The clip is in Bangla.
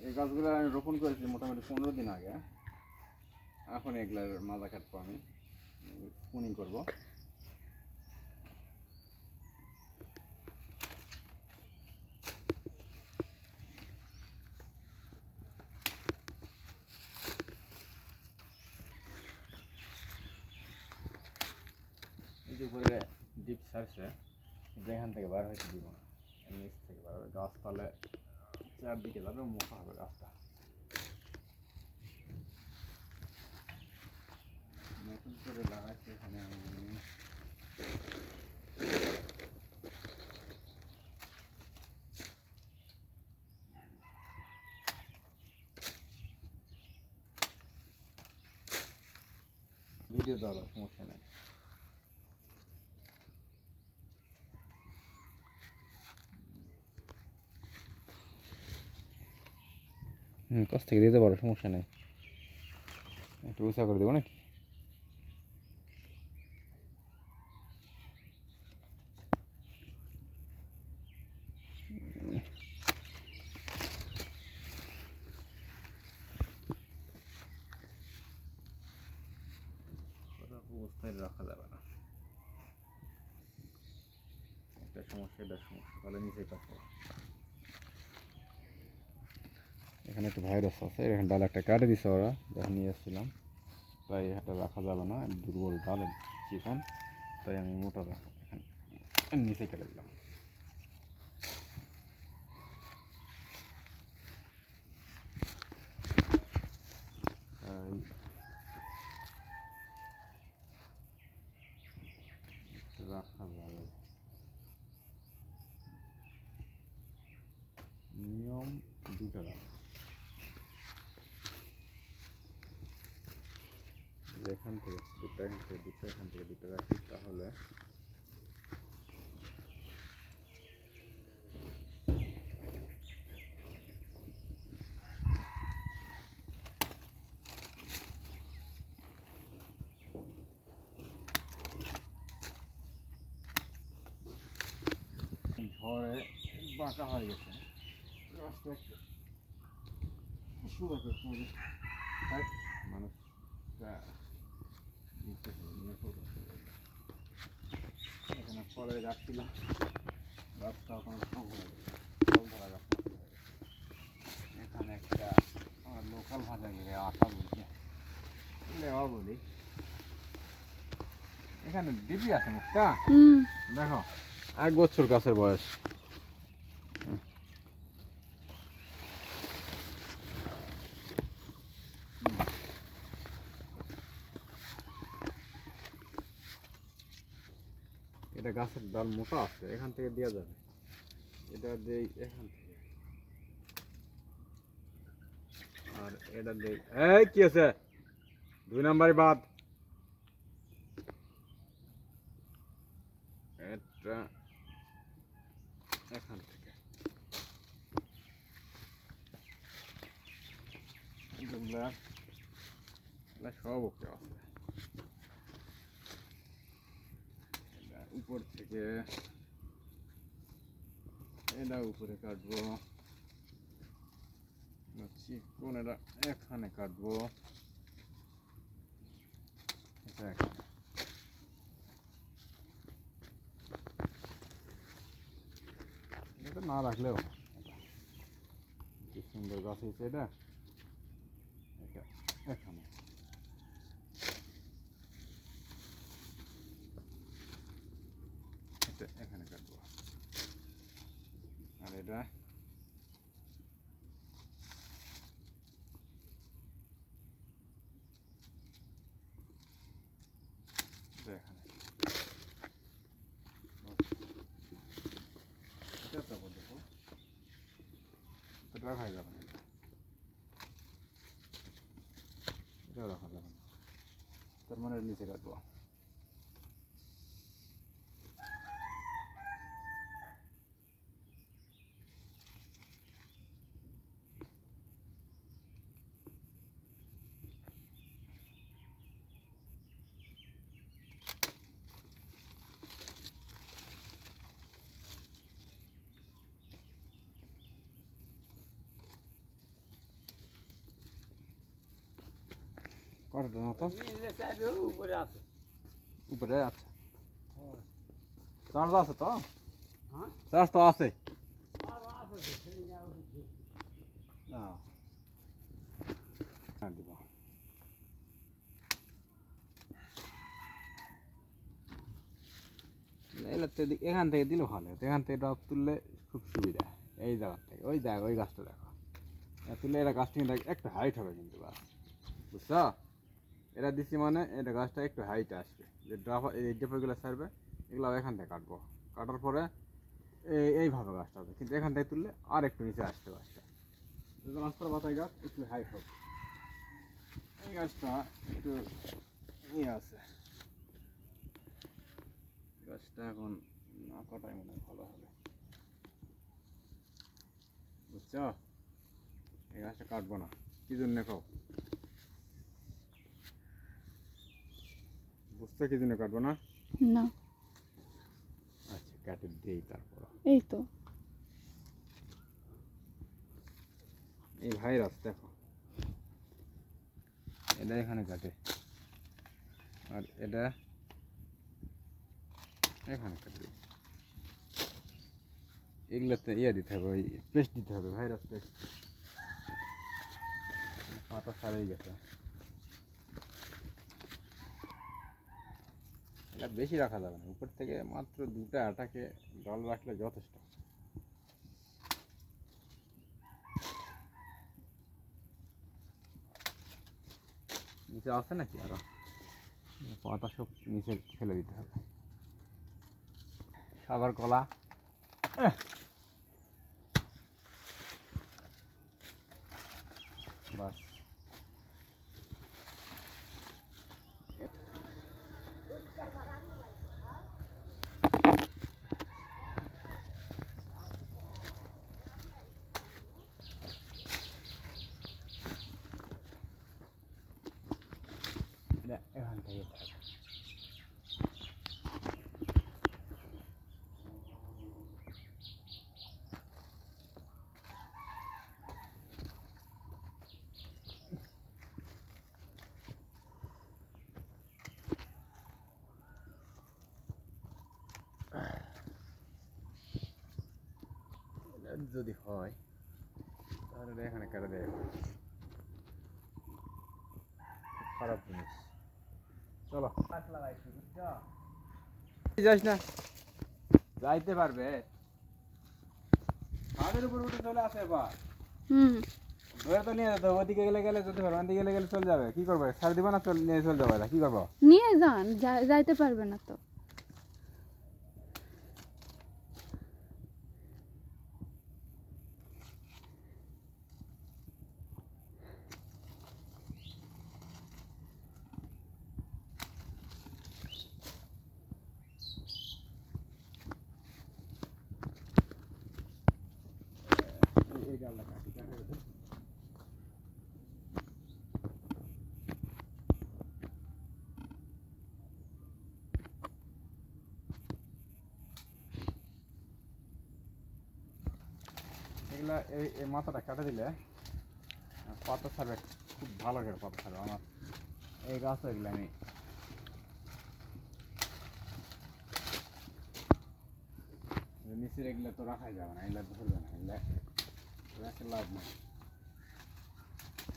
এই গাছগুলো আমি রোপণ করেছি মোটামুটি 15 দিন আগে। এখন এগুলার মাজা কাটবো, আমি প্রুনিং করবো। এই যে উপরে ডিপ সারছে, যেখান থেকে বার হইতে দিব না, নিচ থেকে বার হবে। গাছপালে চারদিকে যাবে, মোটা হবে গাছটা। নতুন করে লাগাইছে এখানে আমি। ভিডিও দেওয়ার সমস্যা নেই। কাছ থেকে দিতে পারো, সমস্যা নেই। একটু উঁচা করে দেবো নাকি? অবস্থায় রাখা যাবে না, একটা সমস্যা, এটা সমস্যা, তাহলে নিচে কাটবো। এখানে একটু ভাইরাস আছে, এখানে ডাল একটা কাটে দিছে ওরা যখন নিয়ে এসেছিলাম, তাই এটা রাখা যাবে না, দুর্বল ডাল চিকন, তাই আমি মোটা এখানে নিচে কেটে দিলাম। রাখা যাবে, নিয়ম দুটো রাখা, এখান থেকে দুটো, এখান থেকে দুটো, এখান থেকে দুটো রাখি, তাহলে ঝড়ে বাঁকা হয়ে গেছে রাস্তা, একটু সুন্দর করতে হবে। মানুষটা এখানে ফলে রাখছিলাম, রাস্তা ওখানে ফল ধরা গাছ। এখানে একটা আমার লোকাল ভাষা গিয়ে আটা বলছে, লেওয়া বলি। এখানে দিবি আছে মুখটা, দেখো 1 বছর গাছের বয়স। এটা গাছের ডাল মোটা আছে, এখান থেকে দেওয়া যাবে, এটা দেই এখান থেকে, আর এটা দেই। এই কি আছে 2 নাম্বারই বাদ, এটা এখান থেকে সব ওকে আছে। উপর থেকে এটা উপরে কাটবো, চিকন এটা এখানে কাটবো, এটা এখানে। এটা না রাখলেও কি সুন্দর গাছ হয়েছে, এটা এখানে, এটা এখানে কাটবো, আর এটা এখানে। এটা তারপর দেখো, এটা রাখা যাবে না, এটা রাখা যাবে না, তার মানে নিচে কাটবো। ওটার মতো উপরে আছে। উপরে আচ্ছা চার্জ আছে তো হ্যাঁ চার্জ তো আছে আর আছে সেই যাও না হ্যাঁ দিব এখান থেকে দিলে ভালো হতো এখান থেকে ড্রপ তুললে খুব সুবিধা এই জায়গা থেকে ওই জায়গা ওই গাছটা দেখো তুললে এটা গাছটা কিন্তু একটু হাইট হবে কিন্তু গাছ বুঝছো এটা দিচ্ছি মানে এটা গাছটা একটু হাইট আসবে যে ড্রপ এই ড্রপগুলো ছাড়বে এগুলো এখান থেকে কাটবো কাটার পরে এইভাবে গাছটা হবে কিন্তু এখান থেকে তুললে আর একটু নিচে আসতে গাছটা রাস্তার বাতায় গাছ একটু হাইট হবে এই গাছটা একটু ইয়ে আছে গাছটা এখন না কাটাই মনে হয় ভালো হবে বুঝছো এই গাছটা কাটবো না কি জন্য খাও বুঝছো কি জন্য কাটবো না না আচ্ছা কাটে দিই তারপর এই তো এই ভাইরাস দেখো এটা এখানে কাটে আর এটা এখানে কাটে এগুলোতে ইয়ে দিতে হবে ওই পেস্ট দিতে হবে ভাইরাস পেস্ট পাতা সারেই গেছে এটা বেশি রাখা যাবে না উপর থেকে মাত্র দুটা আটাকে জল রাখলে যথেষ্ট নিচে আছে নাকি আরো পাতা সব নিচে ফেলে দিতে হবে সাবার কলা বাস এখান থেকে যদি হয় তাহলে এখানে কেটে দেয় খারাপ জিনিস চলো যাস না যাইতে পারবে ছাদের উপর উঠে চলে আসে এবার ধরে তো নিয়ে যেতে ওদিকে গেলে গেলে যেতে পারবে ওদিকে গেলে গেলে চলে যাবে কি করবে ছাড় দিবা না নিয়ে চলে যাবে কি করবো নিয়ে যান যাইতে পারবে না তো এই গালটা কাটি এগুলা এই মাথাটা কাটে দিলে পাতা ছাড়বে খুব ভালো করে পাতা ছাড়বে আমার এই গাছ এগুলো আমি নিচের এগুলো তো রাখাই যাবে না এগুলো ধরবে না এগুলো রাখে লাভ নেই